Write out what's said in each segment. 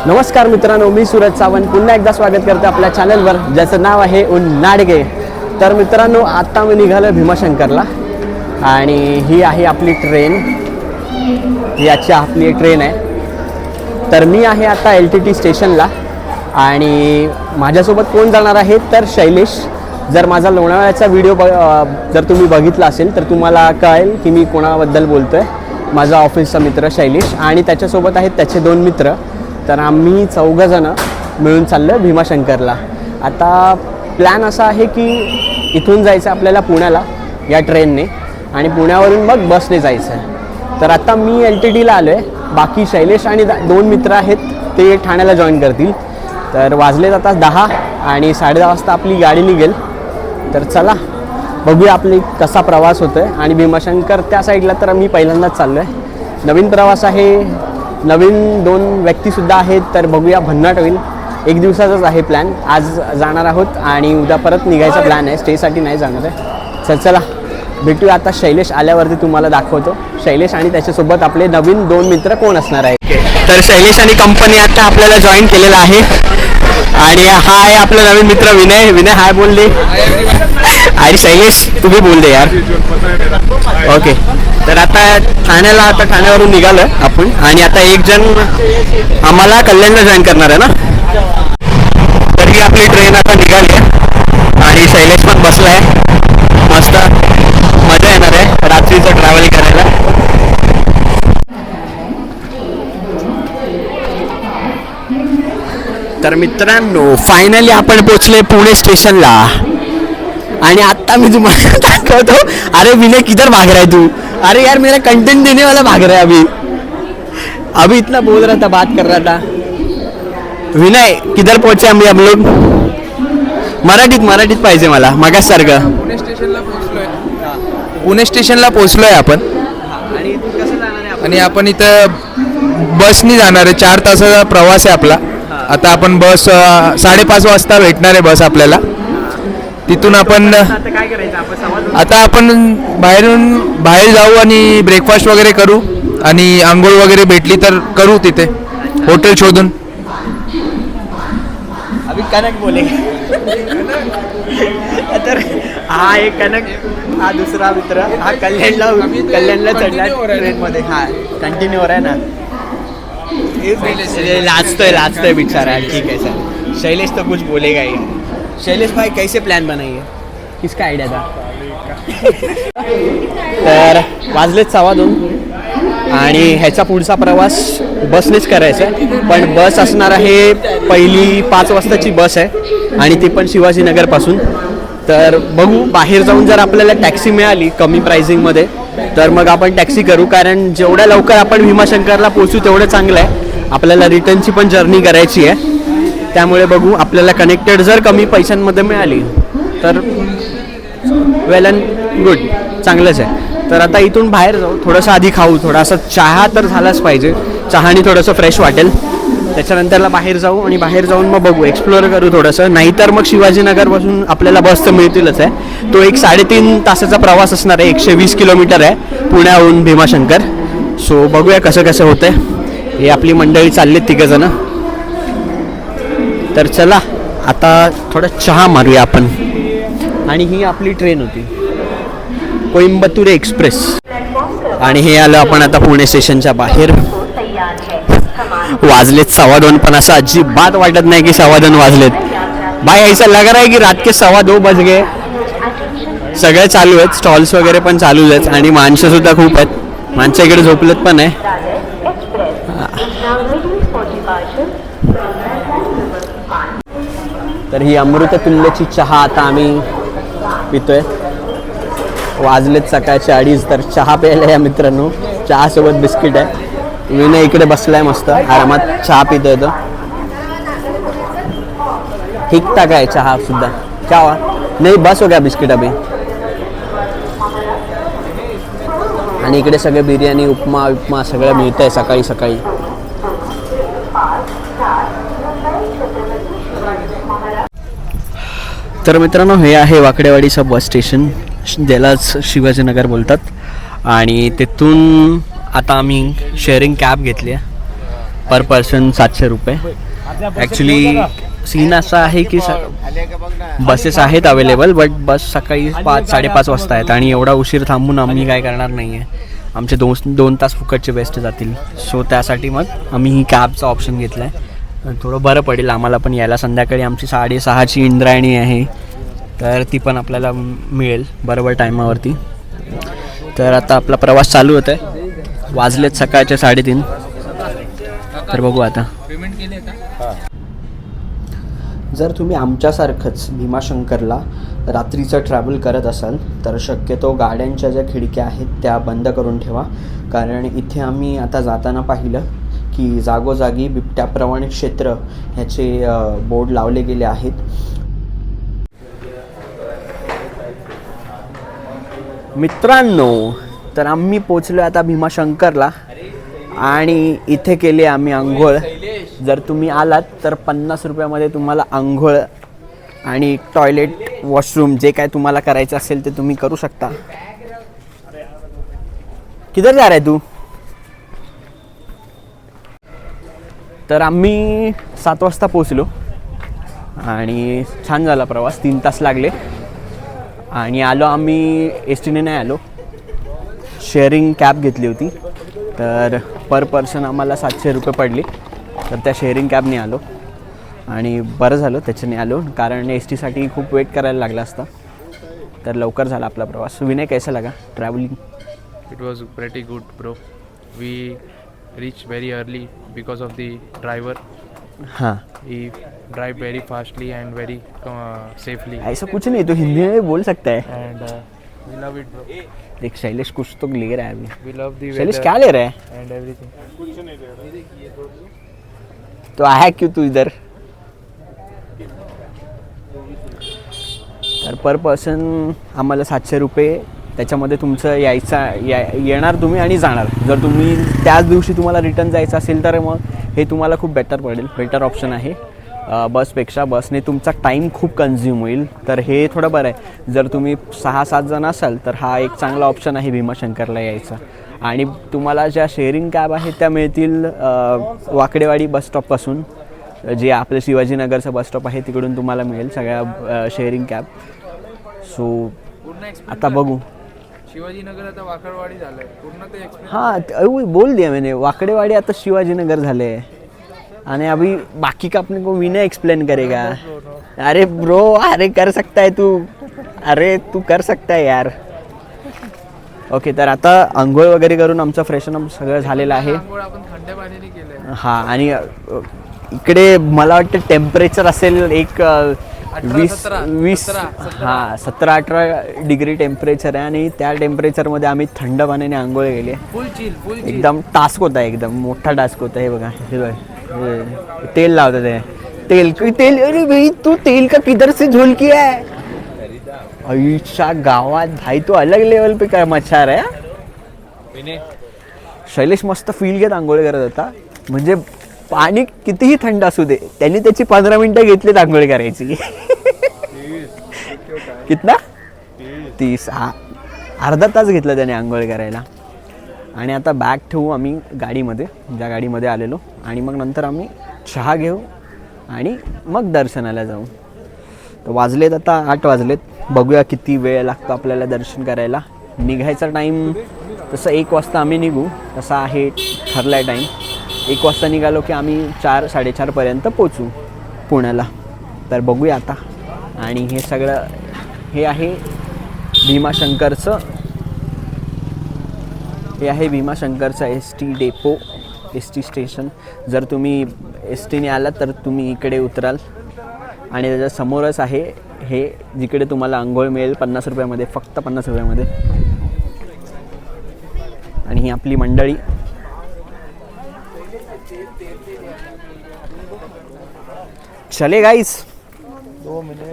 नमस्कार मित्रांनो, मी सूरज सावंत पुन्हा एकदा स्वागत करते आपल्या चॅनलवर, ज्याचं नाव आहे उन्नाडगे. तर मित्रांनो, आता मी निघालो भीमाशंकरला आणि ही आहे आपली ट्रेन. याची आपली ट्रेन आहे. तर मी आहे आता LTT स्टेशनला आणि माझ्यासोबत कोण जाणार आहे तर शैलेश. जर माझा लोणावळ्याचा व्हिडिओ जर तुम्ही बघितला असेल तर तुम्हाला कळेल की मी कोणाबद्दल बोलतो आहे. माझा ऑफिसचा मित्र शैलेश आणि त्याच्यासोबत आहेत त्याचे 2 मित्र. तर आम्ही 4 जण मिळून चाललो भीमाशंकरला. आता प्लॅन असा आहे की इथून जायचं आपल्याला पुण्याला या ट्रेनने आणि पुण्यावरून मग बसने जायचं आहे. तर आता मी LTTला आलो आहे. बाकी शैलेश आणि 2 मित्र आहेत ते ठाण्याला जॉईन करतील. तर वाजलेत आता 10 आणि 10:30 वाजता आपली गाडी निघेल. तर चला बघूया आपली कसा प्रवास होतो आहे. आणि भीमाशंकर त्या साईडला तर मी पहिल्यांदाच चाललो आहे. नवीन प्रवास आहे, नवीन 2 व्यक्तीसुद्धा आहेत. तर बघूया, भन्नाट होईल. 1 दिवसाचाच आहे प्लॅन. आज जाणार आहोत आणि उद्या परत निघायचा प्लॅन आहे. स्टेसाठी नाही जाणार आहे. चला भेटूया आता. शैलेश आल्यावरती तुम्हाला दाखवतो शैलेश आणि त्याच्यासोबत आपले नवीन 2 मित्र कोण असणार आहे. तर शैलेश आणि कंपनी आता आपल्याला जॉईन केलेला आहे आणि हा आहे आपला नवीन मित्र विनय. विनय हाय बोल दे. आणि शैलेश तुम्ही बोल दे यार. ओके. तर आता ठाण्यावरून निघालो आपण आणि आता 1 जण आम्हाला कल्याणला जॉईन करणार आहे ना. तर ही आपली ट्रेन आता निघाली आहे आणि शैलेश पण बसला आहे. मस्त मजा येणार आहे रात्रीचं ट्रॅव्हल करायला. तर मित्रांनो, फायनली आपण पोचले पुणे स्टेशनला आणि आता मी तुम्हाला दाखवतो. अरे विनय किधर भाग रहा है तू? अरे यार मेरा कंटेंट देने वाला भाग रहा है अभी इतना बोल रहा था, बात कर रहा था. विनय किधर पहुंचे हम लोग? मराठीत पाहिजे मला मागासारखं. पुणे स्टेशनला पोहोचलोय आपण आणि आपण इथं बसनी जाणार आहे. 4 तासाचा प्रवास आहे आपला. आता आपण बस 5:30 वाजता भेटणार आहे बस आपल्याला. तिथून आपण काय करायचं आता आपण बाहेर जाऊ आणि ब्रेकफास्ट वगैरे करू आणि आंघोळ वगैरे भेटली तर करू तिथे हॉटेल शोधून. अभी कनक बोले. तर हा एक कनक, हा दुसरा मित्र, हा कल्याणला चढला ट्रेनमध्ये. हा कंटिन्यू हो रहा है ना. लाजतोय बिचारा. ठीक है सर. शैलेश तो कुछ बोलेगा ही. शैलेश भाई कैसे प्लान बनाइए, किसका आइडिया था? तर वाजलेत 2:15 आणि ह्याचा पुढचा प्रवास बसनेच करायचा आहे. पण बस असणार आहे पहिली 5 वाजताची बस आहे आणि ती पण शिवाजीनगरपासून. तर बघू, बाहेर जाऊन जर आपल्याला टॅक्सी मिळाली कमी प्राइसिंगमध्ये तर मग आपण टॅक्सी करू. कारण जेवढ्या लवकर आपण भीमाशंकरला पोहोचू तेवढं चांगलं आहे. आपल्याला रिटर्नची पण जर्नी करायची आहे. त्यामुळे बघू, आपल्याला कनेक्टेड जर कमी पैशांमध्ये मिळाली तर वेल अँड गुड, चांगलंच आहे. तर आता इथून बाहेर जाऊ, थोडंसं आधी खाऊ, थोडासा चहा तर झालाच पाहिजे. चहाने थोडंसं फ्रेश वाटेल. त्याच्यानंतरला बाहेर जाऊ आणि बाहेर जाऊन मग बघू, एक्सप्लोअर करू थोडंसं. नाहीतर मग शिवाजीनगरपासून आपल्याला बस तर मिळतीलच आहे. तो एक 3.5 तासाचा प्रवास असणार आहे. 120 किलोमीटर आहे पुण्याहून भीमाशंकर. सो बघूया कसं होतं आहे. हे आपली मंडळी चाललीत 3 जण. तर चला आता थोडा चहा मारूया आपण. आणि ही आपली ट्रेन होती कोइंबतूर एक्सप्रेस आणि हे आलं आपण आता पुणे स्टेशनच्या बाहेर. वाजलेत 2:15 पण असं अजिबात वाटत नाही की 2:15 वाजलेत. भाई ऐसा लग रहा है की रात के 2:15 बज गए. सगळे चालू आहेत, स्टॉल्स वगैरे पण चालू आहेत आणि माणसं सुद्धा खूप आहेत. माणसं इकडे झोपलेत पण आहे. तर ही अमृततुल्यची चहा आता आम्ही पितोय. वाजलेत सकाळचे 2:30. तर चहा प्यायला या मित्रांनो. चहासोबत बिस्किट आहे. विनय इकडे बसलाय मस्त आरामात चहा पितोय. तो ठीक ठाक आहे चहा सुद्धा. क्या हुआ? नाही, बस हो गया बिस्किट अभी. आणि इकडे सगळे बिर्याणी, उपमा सगळं मिळतंय सकाळी सकाळी. तर मित्रांनो, हे आहे वाकडेवाडीचं बस स्टेशन, ज्यालाच शिवाजीनगर बोलतात. आणि तिथून आता आम्ही शेअरिंग कॅब घेतली आहे पर पर्सन 700 रुपये. ॲक्च्युली सीन असा आहे की बसेस आहेत अवेलेबल, बट बस सकाळी 5-5:30 वाजता आहेत आणि एवढा उशीर थांबून आम्ही काय करणार नाही आहे. आमचे 2 तास फुकटचे बेस्ट जातील. सो त्यासाठी मग आम्ही ही कॅबचा ऑप्शन घेतला आहे. थोडं बरं पडेल आम्हाला पण यायला. संध्याकाळी आमची 6:30ची इंद्रायणी आहे, तर ती पण आपल्याला मिळेल बरोबर टायमावरती. तर आता आपला प्रवास चालू होत आहे. वाजलेत सकाळचे 3:30. तर बघू आता. पेमेंट केले का? जर तुम्ही आमच्यासारखंच भीमाशंकरला रात्रीचं ट्रॅव्हल करत असाल तर शक्यतो गाड्यांच्या ज्या खिडक्या आहेत त्या बंद करून ठेवा. कारण इथे आम्ही आता जाताना पाहिलं की जागोजागी बिबट्या प्रवण क्षेत्र ह्याचे बोर्ड लावले गेले आहेत. मित्रांनो, तर आम्ही पोचलो आता भीमाशंकरला आणि इथे केली आम्ही आंघोळ. जर तुम्ही आलात तर 50 रुपयामध्ये तुम्हाला आंघोळ आणि टॉयलेट, वॉशरूम जे काय तुम्हाला करायचं असेल ते तुम्ही करू शकता. किधर जा रहा है तू? तर आम्ही 7 वाजता पोचलो आणि छान झाला प्रवास. 3 तास लागले आणि आलो आम्ही. एस टीने नाही आलो, शेअरिंग कॅब घेतली होती. तर पर पर्सन आम्हाला 700 रुपये पडली. तर त्या शेअरिंग कॅबने आलो आणि बरं झालं त्याच्याने आलो, कारण एस टीसाठी खूप वेट करायला लागला असता. तर लवकर झाला आपला प्रवास. विनय, कैसा लगा travelling? It was pretty good, bro. We reached very early because of the driver. हाँ, He drive very fastly and very safely. ऐसा कुछ नहीं, तो हिंदी में बोल सकता है. And we love it, bro. देख शैलेश कुछ तो ले रहा है अभी. We love the Shailesh weather क्या ले रहा है? and everything. तो आया क्यों तू इधर? तर पर पर्सन आम्हाला 700 रुपये. त्याच्यामध्ये तुमचं येणार तुम्ही आणि जाणार. जर तुम्ही त्याच दिवशी तुम्हाला रिटर्न जायचं असेल तर मग हे तुम्हाला खूप बेटर पडेल. बेटर ऑप्शन आहे बसपेक्षा. बसने तुमचा टाईम खूप कन्झ्युम होईल, तर हे थोडं बरं आहे. जर तुम्ही 6-7 जण असाल तर हा एक चांगला ऑप्शन आहे भीमाशंकरला यायचा. आणि तुम्हाला ज्या शेअरिंग कॅब आहेत त्या मिळतील वाकडेवाडी बसस्टॉपपासून, जे आपलं शिवाजीनगरचं बसस्टॉप आहे तिकडून तुम्हाला मिळेल सगळ्या शेअरिंग कॅब. सो आता बघू. शिवाजीनगर आता वाकडवाडी झालंय पूर्ण ते एक्सप्रेस. हाँ, बोल दिया मैंने, वाकड़ेवाड़ी आता शिवाजीनगर झाले. आणि अभी बाकी का अपने को विनय एक्सप्लेन करेगा. अरे ब्रो, अरे कर सकता है तू, अरे तू कर सकता है यार. ओके, तर आता आंघोळ वगैरे करून आमचं फ्रेशनअप सगळं झालेलं आहे. आंघोळ आपण थंड पाण्याने केलंय. हां, आणि इकडे मला वाटतं टेम्परेचर असेल एक 17-18 डिग्री टेम्परेचर आहे. आणि त्या टेम्परेचरमध्ये आम्ही थंड पाण्याने आंघोळ केली. फुल चिल. एकदम टास्क होता है, एकदम मोठा टास्क होता है. हे बघा, हे तेल लावतात आहे. तेल अरे भाई, तू तेल का किधर से झोल किया है? आयुष्या गावात भाई, तो अलग लेवल पे काय मच्छर आहे. शैलेश मस्त फील घेत आंघोळ करत होता. म्हणजे पाणी कितीही थंड असू दे, त्यांनी त्याची 15 मिनिटं घेतलीत आंघोळ करायची. कितना 30, हा, अर्धा तास घेतला त्याने आंघोळ करायला. आणि आता बॅग ठेवू आम्ही गाडीमध्ये, ज्या गाडीमध्ये आलेलो, आणि मग नंतर आम्ही चहा घेऊ आणि मग दर्शनाला जाऊ. तर वाजलेत आता 8 वाजलेत. बघूया किती वेळ लागतो आपल्याला दर्शन करायला. निघायचा टाईम तसं 1 वाजता आम्ही निघू, तसा आहे ठरला आहे टाईम. 1 वाजता निघालो की आम्ही 4-4:30पर्यंत पोचू पुण्याला. तर बघूया आता. आणि हे सगळं हे आहे भीमाशंकरचं, हे आहे भीमाशंकरचं S T depot, S T station. जर तुम्ही एस टीने आलात तर तुम्ही इकडे उतराल आणि त्याच्या समोरच आहे हे, जिकडे तुम्हाला आंघोळ मिळेल 50 रुपयामध्ये, फक्त 50 रुपयामध्ये. आणि ही आपली मंडळी. चले गाईस, 2 मिनिट.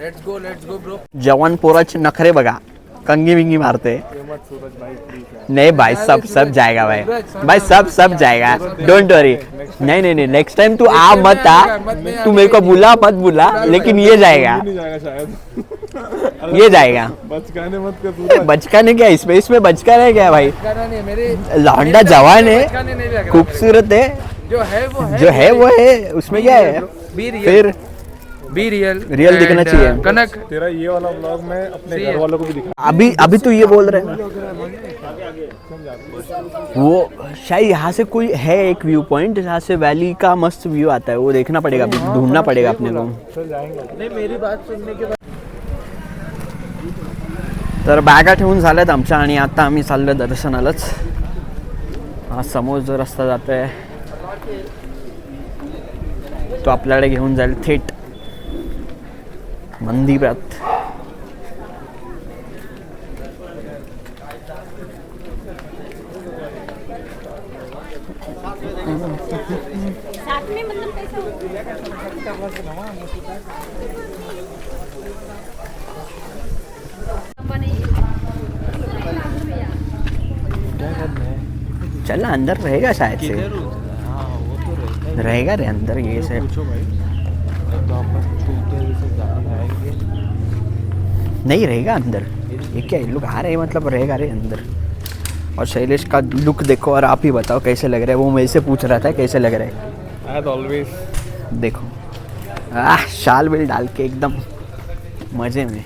Let's go bro. जवान पोराचे नखरे बघा, कंगी विंगी मारते. नहीं भाई, सब जाएगा भाई, सब जाएगा, डोंट वरी. नहीं, नेक्स्ट टाइम तू आ मत आ, तू मेरे को मत बुला, लेकिन ये जाएगा. ये जाएगा. बचकाने क्या इसमें बचकाना है क्या भाई? लौंडा जवान है, खूबसूरत है, जो है वो है, जो है वो है, उसमें क्या है? बी रियल, फिर बी रियल, रियल दिखना चाहिए। कनक तेरा ये वाला व्लॉग मैं अपने घर वालों को भी दिखा। अभी तू ये बोल रहे हैं वो शायद यहाँ से कोई है एक व्यू पॉइंट जहाँ से वैली का मस्त व्यू आता है, वो देखना पड़ेगा, अभी ढूंढना पड़ेगा अपने को। नहीं मेरी बात सुनने के बाद तर बॅगा ठेवून झाल्यात आमच्या आणि आता आम्ही चाललो दर्शनालाच. हा समोर जो रस्ता जातोय तो आपल्याकडे घेऊन जाईल थेट मंदिरात. साथ में मतलब कैसा चल ना अंदर रहेगा शायद से, रहेगा रे अंदर ये से. नहीं रहेगा अंदर, ये क्या है, लोग आ रहे हैं मतलब रहेगा रे अंदर. और शैलेश का लुक देखो और आप ही बताओ कैसे लग रहा है. वो मेरे से पूछ रहा था कैसे लग रहा है. एज ऑलवेज देखो शाल बिल डाल के एकदम मजे में.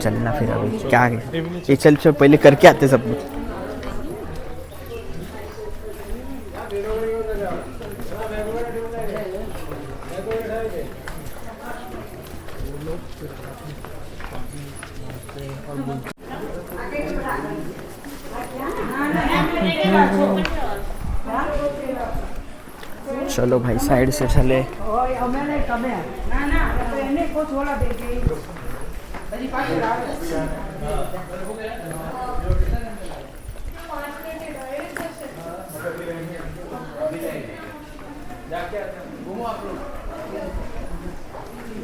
चलना फिर अभी क्या है ये, चल पहले करके आते सब कुछ. चलो भाई साइड से चले.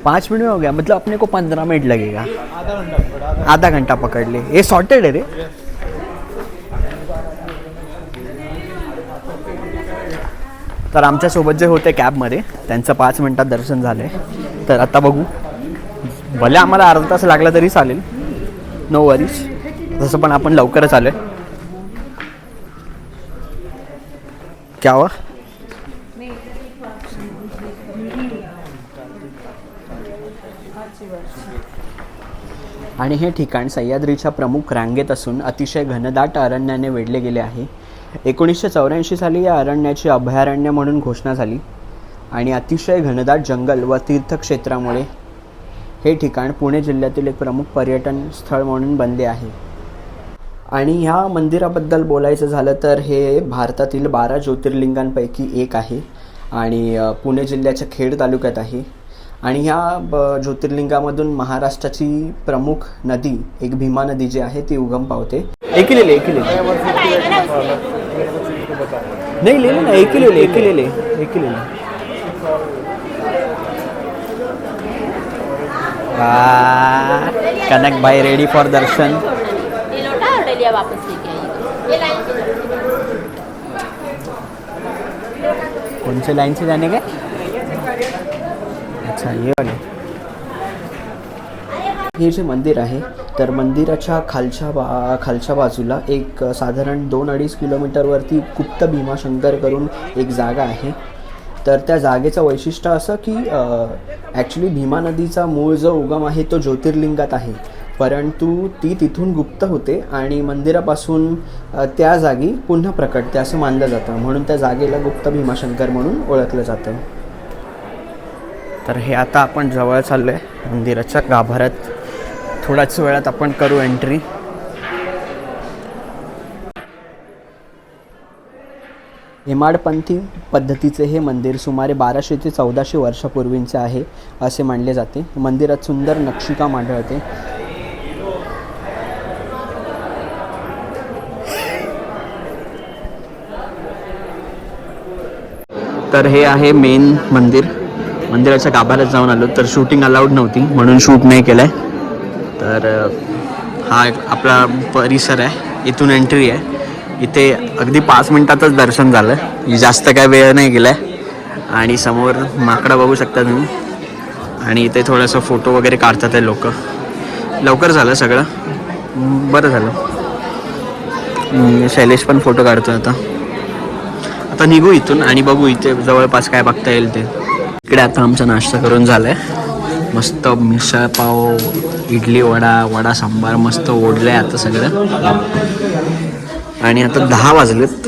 पाँच मिनट में हो गया, मतलब अपने को 15 मिनट लगेगा. आधा घंटा पकड़ ले. ये सॉर्टेड है रे. तर आमच्यासोबत जे होते कॅबमध्ये त्यांचं 5 मिनिटात दर्शन झाले. तर आता बघू, भले आम्हाला अर्धा तास लागला तरी चालेल, नो वरीज. तसं पण आपण लवकरच आलोय. क्या हुआ? आणि हे ठिकाण सह्याद्रीच्या प्रमुख रांगेत असून अतिशय घनदाट अरण्याने वेढले गेले आहे. 1984 साली या अरण्याची अभयारण्य म्हणून घोषणा झाली आणि अतिशय घनदाट जंगल व तीर्थक्षेत्रामुळे हे ठिकाण पुणे जिल्ह्यातील एक प्रमुख पर्यटन स्थळ म्हणून बनले आहे. आणि ह्या मंदिराबद्दल बोलायचं झालं तर हे भारतातील 12 ज्योतिर्लिंगांपैकी एक आहे आणि पुणे जिल्ह्याच्या खेड तालुक्यात आहे. आणि ह्या ज्योतिर्लिंगामधून महाराष्ट्राची प्रमुख नदी एक भीमा नदी जी आहे ती उगम पावते. एक ही ले ले. नहीं ले ना, एक ही ले. कनक भाई रेडी फॉर दर्शन. ये लौटा और डलिया वापस लेके आइए. ये लाइन कौन से लाइन से जाने का? अच्छा ये वाले. हे जे मंदिर आहे तर मंदिराच्या खालच्या बाजूला एक साधारण 2-2.5 किलोमीटरवरती गुप्त भीमाशंकर करून एक जागा आहे. तर त्या जागेचं वैशिष्ट्य असं की ॲक्च्युली भीमा नदीचा मूळ जो उगम आहे तो ज्योतिर्लिंगात आहे, परंतु ती तिथून गुप्त होते आणि मंदिरापासून त्या जागी पुन्हा प्रकटते असं मानलं जातं. म्हणून त्या जागेला गुप्त भीमाशंकर म्हणून ओळखलं जातं. तर हे आता आपण जवळ चाललो आहे मंदिराच्या गाभाऱ्यात. थोड्याच वेळात आपण करू एंट्री. हेमाडपंथी पद्धतीचे हे मंदिर सुमारे 1200 ते 1400 वर्षापूर्वींचे आहे असे मानले जाते. मंदिरात सुंदर नक्षीकाम आढळते. तर हे आहे मेन मंदिर. मंदिराच्या गाभाऱ्यात जाऊन आलो तर शूटिंग अलाउड नव्हती म्हणून शूट नाही केलं आहे. तर हा आपला परिसर आहे, इथून एंट्री आहे. इथे अगदी 5 मिनिटातच दर्शन झालं, जास्त काय वेळ नाही गेला आहे. आणि समोर माकडं बघू शकता तुम्ही. आणि इथे थोडंसं फोटो वगैरे काढतात आहे लोक. लवकर झालं सगळं, बरं झालं. शैलेश पण फोटो काढतो आता निघू इथून आणि बघू इथे जवळपास काय बघता येईल ते. इकडे आता आमचा नाश्ता करून झाला आहे. मस्त मिसळ पाव, इडली वडा सांबार मस्त ओढलं आहे आता सगळं. आणि आता 10 वाजलेत.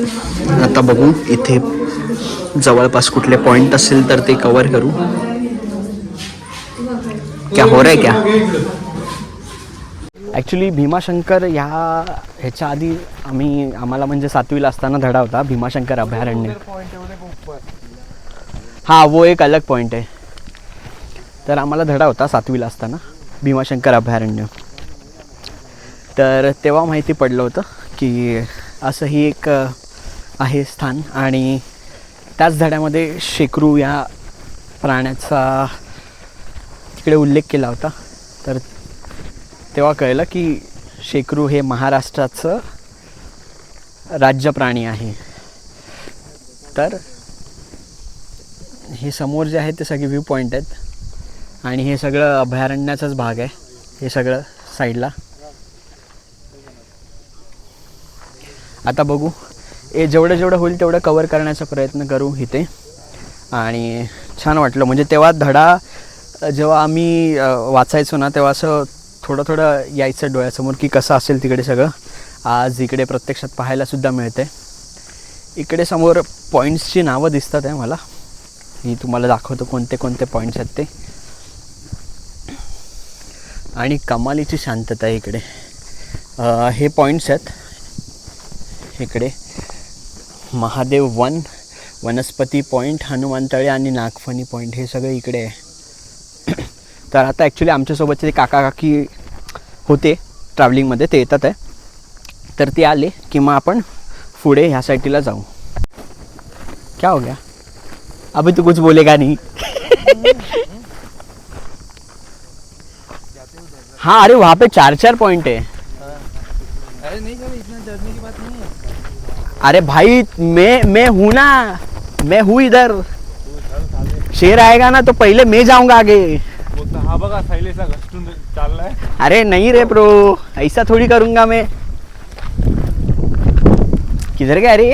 आता बघू इथे जवळपास कुठले पॉईंट असेल तर ते कवर करू. क्या हो रहा है क्या? ॲक्च्युली भीमाशंकर ह्याच्या आधी आम्हाला म्हणजे 7वीला असताना धडा होता भीमाशंकर अभयारण्य. हाँ वो एक अलग पॉईंट आहे. तर आम्हाला धडा होता 7वीला असताना भीमाशंकर अभयारण्य. तर तेव्हा माहिती पडलं होतं की असंही एक आहे स्थान. आणि त्याच धड्यामध्ये शेकरू या प्राण्याचा तिकडे उल्लेख केला होता. तर तेव्हा कळलं की शेकरू हे महाराष्ट्राचं राज्य प्राणी आहे. तर हे समोर जे आहे ते सगळे व्ह्यू पॉईंट आहेत. आणि हे सगळं अभयारण्याचाच भाग आहे. हे सगळं साईडला. आता बघू जेवढं होईल तेवढं कवर करण्याचा प्रयत्न करू इथे. आणि छान वाटलं म्हणजे तेव्हा धडा जेव्हा आम्ही वाचायचो ना तेव्हा असं थोडं यायचं डोळ्यासमोर की कसं असेल तिकडे सगळं. आज इकडे प्रत्यक्षात पाहायलासुद्धा मिळते. इकडे समोर पॉईंट्सची नावं दिसतात आहे मला. मी तुम्हाला दाखवतो कोणते पॉईंट्स आहेत ते. आणि कमालीची शांतता आहे इकडे. हे पॉईंट्स आहेत इकडे. महादेव वन, वनस्पती पॉईंट, हनुमंतळे आणि नागफणी पॉईंट हे सगळं इकडे आहे. तर आता ॲक्च्युली आमच्यासोबतचे ते काका काकी होते ट्रॅव्हलिंगमध्ये, ते येतात आहे. तर ते आले की मग आपण पुढे ह्या साईडला जाऊ. क्या हो गया अभी तू कुछ बोलेगा नहीं? हाँ अरे वहाँ पे 4 पॉइंट है. अरे नहीं सर, इतना डरने की बात नहीं है. अरे भाई मैं हूँ ना, मैं हूँ इधर. शेर आएगा ना तो पहले मैं जाऊंगा आगे. हा बघा शैलेशला घसटून चाललाय. अरे नहीं रे ब्रो, ऐसा थोड़ी करूंगा मैं. किधर गया रे?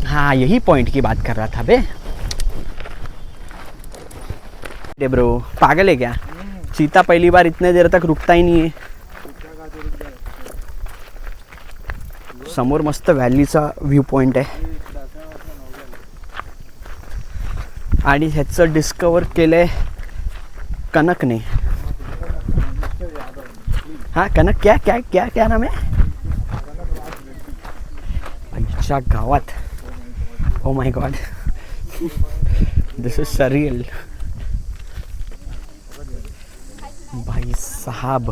हाँ यही पॉइंट की बात कर रहा था बे. अरे ब्रो पागल है क्या? चीता पहली बार इतने देर तक रुकता ही नहीं है. समोर मस्त व्हॅलीचा व्ह्यू पॉइंट आहे. आणि ह्याचं डिस्कवर केलं आहे कनकने. हाँ कनक क्या क्या क्या क्या नाम आहे आईच्या गावात. Oh my God this is surreal भाई साहब.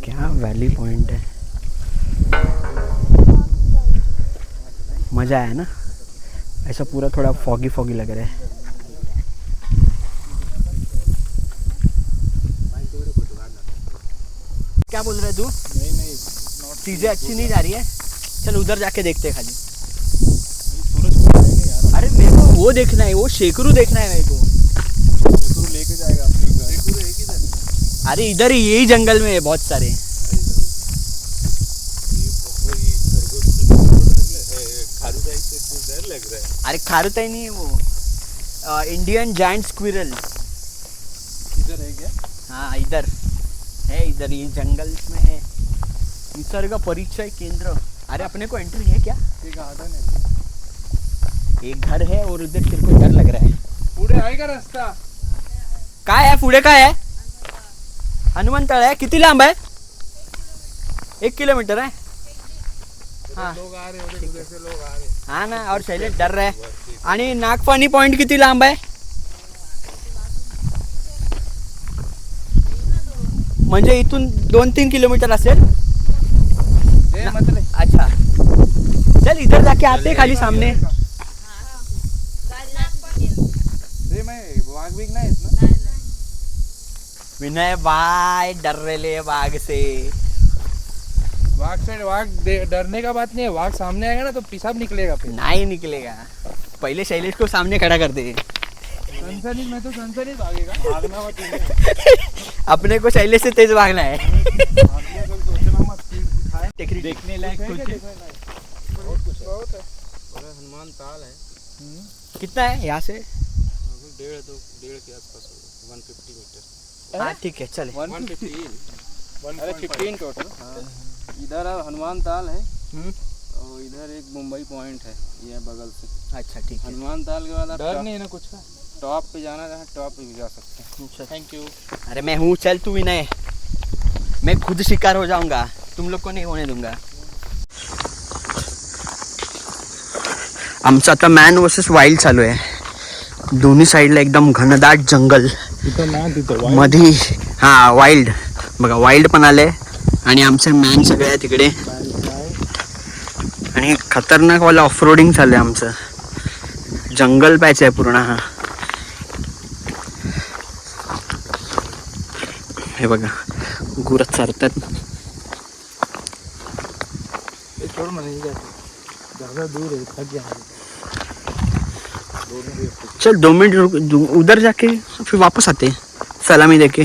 क्या वैली पॉइंट है. मज़ा आया ना. ऐसा पूरा थोड़ा फॉगी लग रहा है. क्या बोल रहे तू? नहीं चीज़ें अच्छी नहीं जा रही है. चल उधर जाके देखते हैं खाली. अरे मेरे को वो देखना है, वो शेकरू देखना है मेरे को. शेकरू लेके जाएगा अपने घर. शेकरू है किधर? अरे इधर ही यही जंगल में है बहुत सारे. अरे खारुताई नहीं है वो, इंडियन जायंट स्क्विरल. इधर है क्या? हाँ इधर है, इधर ये जंगल में है. निसर्ग परिचय केंद्र. अरे अपने को एंट्री है क्या? ये गार्डन है. एक घर है और उधर तेरे को डर लग रहा है. पुढे आहे का रस्ता? काय आहे पुढे? काय आहे? हनुमंतळ आहे. किती लांब आहे? 1 किलोमीटर है. हाँ लोग आ रहे हैं उधर से, लोग आ रहे हैं. हाँ ना. और शैलेश डर रहा है. आणि नागफणी पॉइंट किती लांब आहे? म्हणजे इथून 2-3 किलोमीटर असेल. अच्छा चल इधर जाके आते खाली सामने. वाघ नाही आहेत ना? विनय भाई डर रहे बाघ से. वाघ से डरने का बात नहीं है, वाघ सामने आएगा ना तो पेशाब निकलेगा फिर। नहीं निकलेगा, पहले शैलेश को सामने खड़ा कर दे। सनसनी में तो सनसनी भागेगा, भागना मत तुम्हें। अपने को शैलेश से तेज भागना है। सोचना मत, देखने लायक कुछ बहुत है। हनुमान ताल है, कितना है यहाँ से? 1.5 के आसपास होगा, 150 मीटर। हाँ ठीक है चले। 115 अरे 15 टोटल। इधर हनुमान ताल है और इधर एक मुंबई पॉइंट है, ये बगल से। अच्छा ठीक है। हनुमान ताल के बाद आप डर नहीं है ना कुछ का। टॉप पे जाना है, टॉप पे भी जा सकते हैं। Thank you. अरे मैं हूँ, चल तू विनय, मैं खुद शिकार हो जाऊंगा, तुम लोग को नहीं होने दूंगा। आमचं आता मॅन वर्सेस वाईल्ड चालू आहे। दोन्ही साईडला एकदम घनदाट जंगल, मधी हा वाईल्ड बघा, वाईल्ड पण आले आणि आमचे मॅन सगळे आहे तिकडे आणि खतरनाक वाला ऑफरोडिंग चालू आहे आमचं। जंगल पॅच आहे पूर्ण हा। हे बघा गुरं चरतात। चल 2 मिनट उधर जाके फिर वापस आते सलामी देके।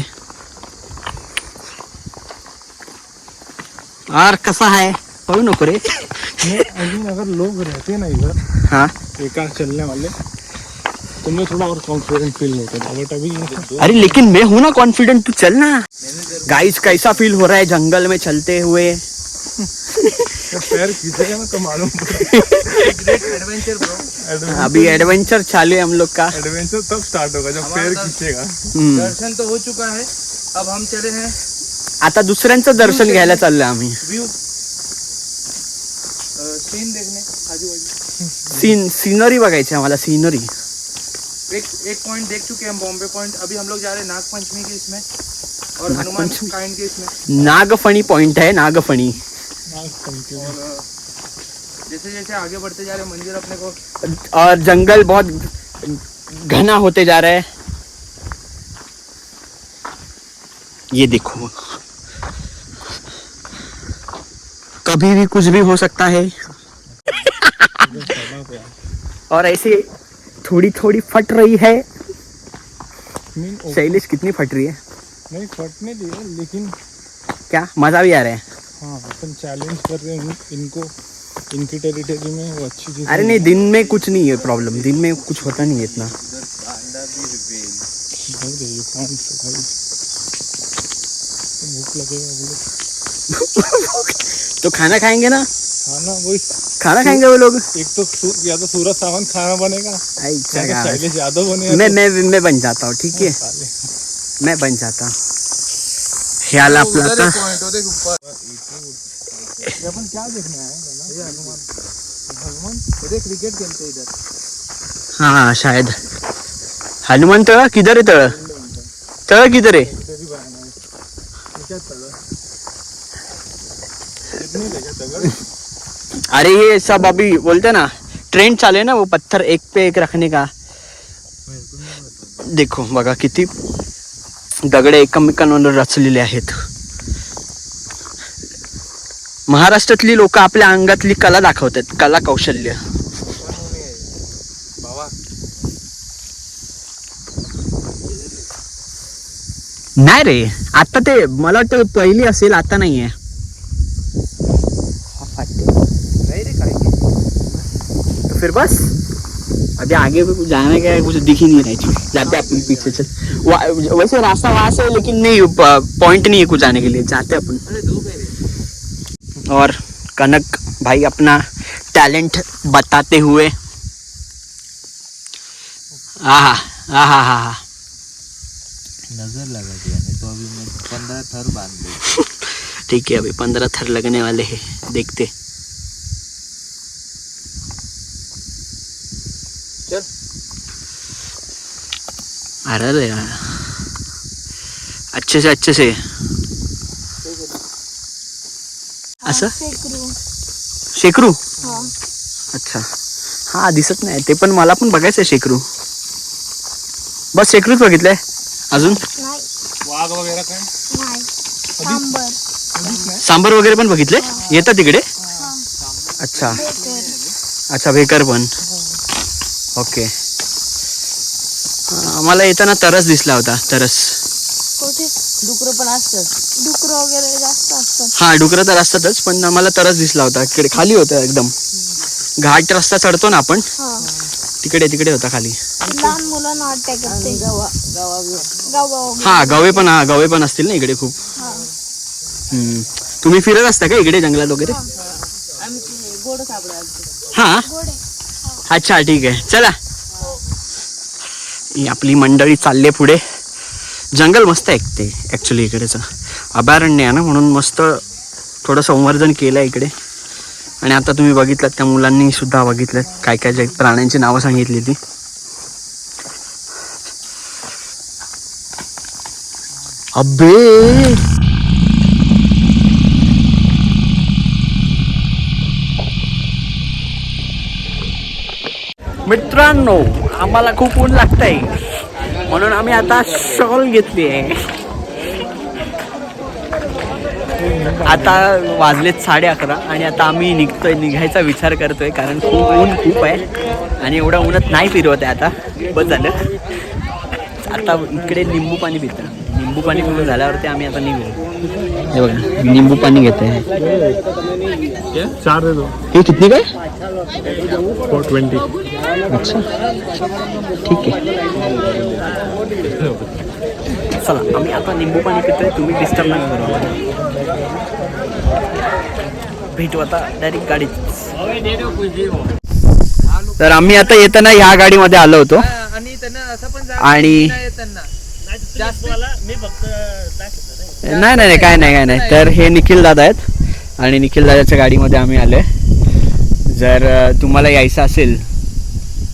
यार कसा है, पळू नको रे। अभी अगर लोग रहते ना इधर, हाँ एकांत चलने वाले, तो मैं थोड़ा और कॉन्फिडेंट फील होता था, बट अभी अरे लेकिन मैं हूं ना कॉन्फिडेंट, तू चल ना। गाइस कैसा फील हो रहा है जंगल में चलते हुए? पैर खींचेगा ना तो मालूम एडवेंचर ब्रो। अभी एडवेंचर चालू है हम लोग का। एडवेंचर तब स्टार्ट होगा जब पैर खींचेगा। दर्शन तो हो चुका है, अब हम चले हैं आता दुसऱ्यांचं दर्शन घ्यायला चाललोय आम्ही। व्यू सीन देखने आजूबाजू। सीनरी बघायची आम्हाला, सीनरी। एक पॉइंट देख चुके हैं हम, बॉम्बे पॉइंट। अभी हम लोग जा रहे हैं नागपंचमी के इसमें और हनुमान काइंड के इसमें। नागफणी पॉइंट है, नागफणी। और जैसे जैसे आगे बढ़ते जा रहे हैं मंदिर अपने को, और जंगल बहुत घना होते जा रहा है। ये देखो, कभी भी कुछ भी हो सकता है। और ऐसे थोड़ी थोड़ी फट रही है। शैलेश कितनी फट रही है? नहीं फटने दिए, लेकिन क्या मजा भी आ रहा है? हाँ अपन चैलेंज कर रहे हैं इनको, इनकी टेरिटरी में, वो अच्छी चीज। अरे नहीं, दिन में कुछ नहीं है प्रॉब्लम, दिन में कुछ होता नहीं है इतना। भूख लगेगा बोलो तो खाना खाएंगे ना, खाना वही खाना खाएंगे वो लोग। एक तो या तो सूरज सावंत खाना बनेगा, अच्छा या तो यार। शैलेश यादव बनेगा। मैं बन जाता हूँ, ठीक है, मैं बन जाता हूँ। ख्याल आपला आता। अपन क्या देखने आए हैं? हनुमान इधर क्रिकेट खेलते हैं इधर। हाँ शायद हनुमान तळ किधर है? तळ तळ किधर है? अरे ये सब अभी बोलते ना ट्रेंड चालू है ना, वो पत्थर एक पे एक रखने का। देखो बघा किती दगडे एकमेकांवर रचलेले आहेत। महाराष्ट्रातली लोक आपल्या अंगातली कला दाखवतात, कला कौशल्य। नाही रे, आता ते मला वाटतं पहिली असेल, आता नाहीये। नहीं रे तो फिर बस अभी आगे भी कुछ जाने का है, कुछ दिख ही नहीं रहा है। जाते अपन पीछे चल। वैसे रास्ता वहां से है, लेकिन नहीं पॉइंट नहीं है कुछ जाने के लिए, जाते अपन। और कनक भाई अपना टैलेंट बताते हुए। आहा आहा हा। नजर लगा दिया नहीं तो अभी मैं 15 थर बांध ली। ठीक है, अभी 15 थर लगने वाले हैं, देखते। चल। अरे यार अच्छे से असं शेकरू। अच्छा हा, दिसत नाही ते, पण मला पण बघायचं शेकरू। बस शेकरूच बघितलंय, अजून वाघ वगैरह काय? सांबर वगैरे पण बघितले येतात तिकडे. अच्छा अच्छा भेकर पण. ओके. आम्हाला येताना तरस दिसला होता. तरस डुकर पण असतात. डुकर वगैरे जास्त असतात. हा डुकरं तर असतातच पण आम्हाला तरस दिसला होता. इकडे खाली होता एकदम घाट रस्ता चढतो ना आपण तिकडे होता खाली. लहान मुलांना अटॅक करते. हा गवे पण असतील ना इकडे खूप. तुम्ही फिरत असता का इकडे जंगलात वगैरे? हा अच्छा ठीक आहे चला. ही आपली मंडळी चालले पुढे. जंगल मस्त आहे ते ॲक्च्युली इकडेचं अभयारण्य आहे ना म्हणून मस्त थोडं संवर्धन केलं आहे इकडे. आणि आता तुम्ही बघितलं त्या मुलांनी सुद्धा बघितलं काय काय जे प्राण्यांची नावं सांगितली ती. अबे मित्रांनो आम्हाला खूप ऊन लागतंय म्हणून आम्ही आता शॉल घेतली आहे. आता वाजलेत 11:30 आणि आता आम्ही निघायचा विचार करतोय कारण खूप आहे आणि एवढ्या उन्हात नाही फिरवत आहे आता. बस झालं. आता इकडे लिंबू पाणी पितं. लिंबू पाणी पिऊन झाल्यावरती आम्ही आता निघू. हे बघा लिंबू पाणी घेत आहे. हे किती काय 420. अच्छा ठीक आहे चला आम्ही आता लिंबू पाणी पितोय. तुम्ही डिस्टर्ब नाही करू. भेटू आता डायरेक्ट गाडीत. तर आम्ही आता येताना ह्या गाडीमध्ये आलो होतो आणि नाही काय नाही. तर हे निखिल दादा आहेत आणि निखिल दादाच्या गाडीमध्ये आम्ही आलोय. जर तुम्हाला यायचं असेल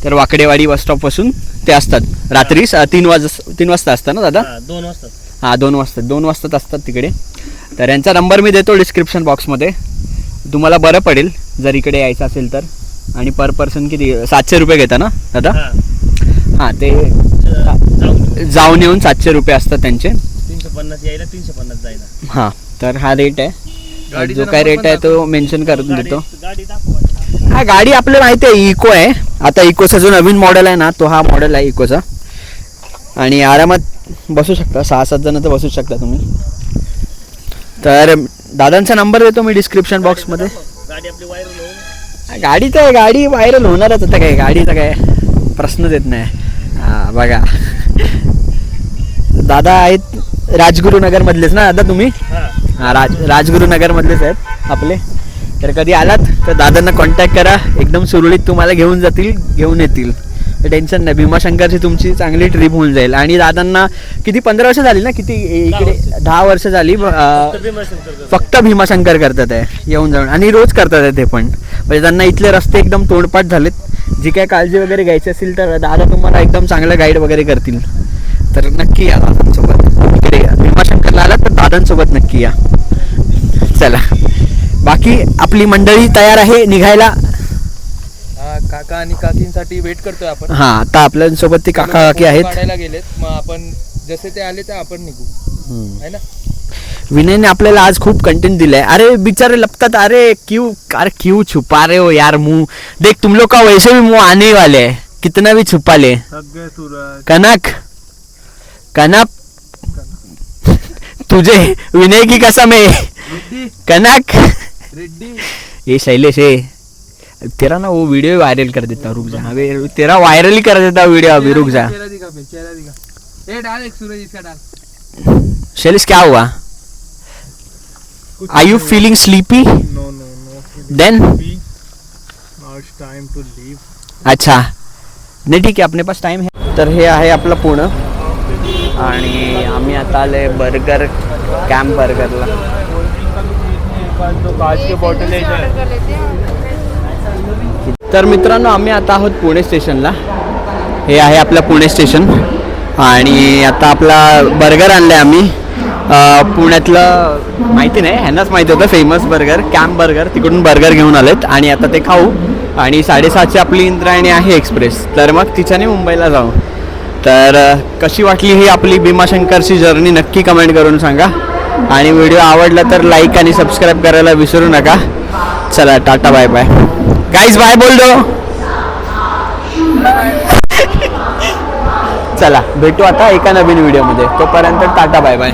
तर वाकडेवाडी बस स्टॉप पासून ते असतात रात्री 3 वाजता असतात ना दादा? 2 वाजता. हां 2 वाजता असतात तिकडे. तर यांचा नंबर मी देतो डिस्क्रिप्शन बॉक्समध्ये. तुम्हाला बरं पडेल जर इकडे यायचं असेल तर. आणि पर पर्सन किती 700 रुपये घेता ना दादा? हां ते जाऊन येऊन 700 रुपये असतात त्यांचे. 350 यायला 350 जायला. हां तर हा रेट आहे. जो काय रेट आहे तो मेन्शन करून देतो. हा गाडी आपल्याला माहिती आहे इको आहे. आता इकोचा जो नवीन मॉडेल आहे ना तो हा मॉडेल आहे इकोचा. आणि आरामात बसू शकता 6-7 जण तर बसू शकता तुम्ही. तर दादांचा नंबर देतो मी डिस्क्रिप्शन बॉक्समध्ये. गाडी व्हायरल होणारच आता काय गाडीचा काय प्रश्नच येत नाही. हां बघा दादा आहेत राजगुरुनगर मधलेच ना दादा तुम्ही? हां राजगुरुनगर मधलेच आहेत आपले. तर कधी आलात तर दादांना कॉन्टॅक्ट करा. एकदम सुरळीत तुम्हाला घेऊन येतील. टेन्शन नाही. भीमाशंकरची तुमची चांगली ट्रिप होऊन जाईल. आणि दादांना किती 15 वर्ष झाली ना किती इकडे 10 वर्ष झाली फक्त भीमाशंकर करतात आहे येऊन जाऊन. आणि रोज करतात आहे ते पण. म्हणजे त्यांना इथले रस्ते एकदम तोंडपाठ झालेत. जी काय काळजी वगैरे घ्यायची असेल तर दादा तुम्हाला एकदम चांगलं गाईड वगैरे करतील. तर नक्की या दादांसोबत. इकडे भीमाशंकरला आलात तर दादांसोबत नक्की या. चला बाकी आपली मंडळी तयार आहे निघायला. काका आणि काकींसाठी वेट करतोय आपण. हा आता आपल्यासोबत ते काका काकी आहेत. काढायला गेलेत. मग आपण जसे ते आले तर आपण निघू है ना. विनयने आपल्याला आज खूप कंटेंट दिलाय. अरे बिचारे लपतात. अरे क्यों छुपा रहे हो यार मुंह. देख तुम लोग का वैसे भी मुंह आने वाले है. कितना भी छुपा ले. कनक तुझे विनय की कसम है. कनक ये शैलेश है तेरा ना वो वीडियो वायरल कर देता. रुक जा अबे तेरा वायरल ही कर देता वीडियो अभी. रुक जा डाल एक सूरज इसका डाल. शैलेश क्या हुआ? Are you feeling sleepy? No. Then? Now it's time to leave. अच्छा नाही ठीक आहे अपने पास टाइम है. तर हे आहे आपलं पुणे आणि आम्ही आता आले बर्गर कॅम्प बर्गरला. तर मित्रांनो आम्ही आता आहोत पुणे स्टेशनला. हे आहे आपलं पुणे स्टेशन आणि आता आपला बर्गर आणलाय आम्ही. पुण्यातलं माहिती नाही ह्यांनाच माहिती होतं फेमस बर्गर कॅम्प बर्गर. तिकडून बर्गर घेऊन आलेत आणि आता ते खाऊ. आणि 7:30ची आपली इंद्रायणी आहे एक्सप्रेस. तर मग तिच्याने मुंबईला जाऊ. तर कशी वाटली ही आपली भीमाशंकरची जर्नी नक्की कमेंट करून सांगा. आणि व्हिडिओ आवडला तर लाईक आणि सबस्क्राईब करायला विसरू नका. चला tata bye bye guys, bye बोल दो. चला भेटू आता एका नवीन व्हिडिओमध्ये. तोपर्यंत टाटा बाय बाय.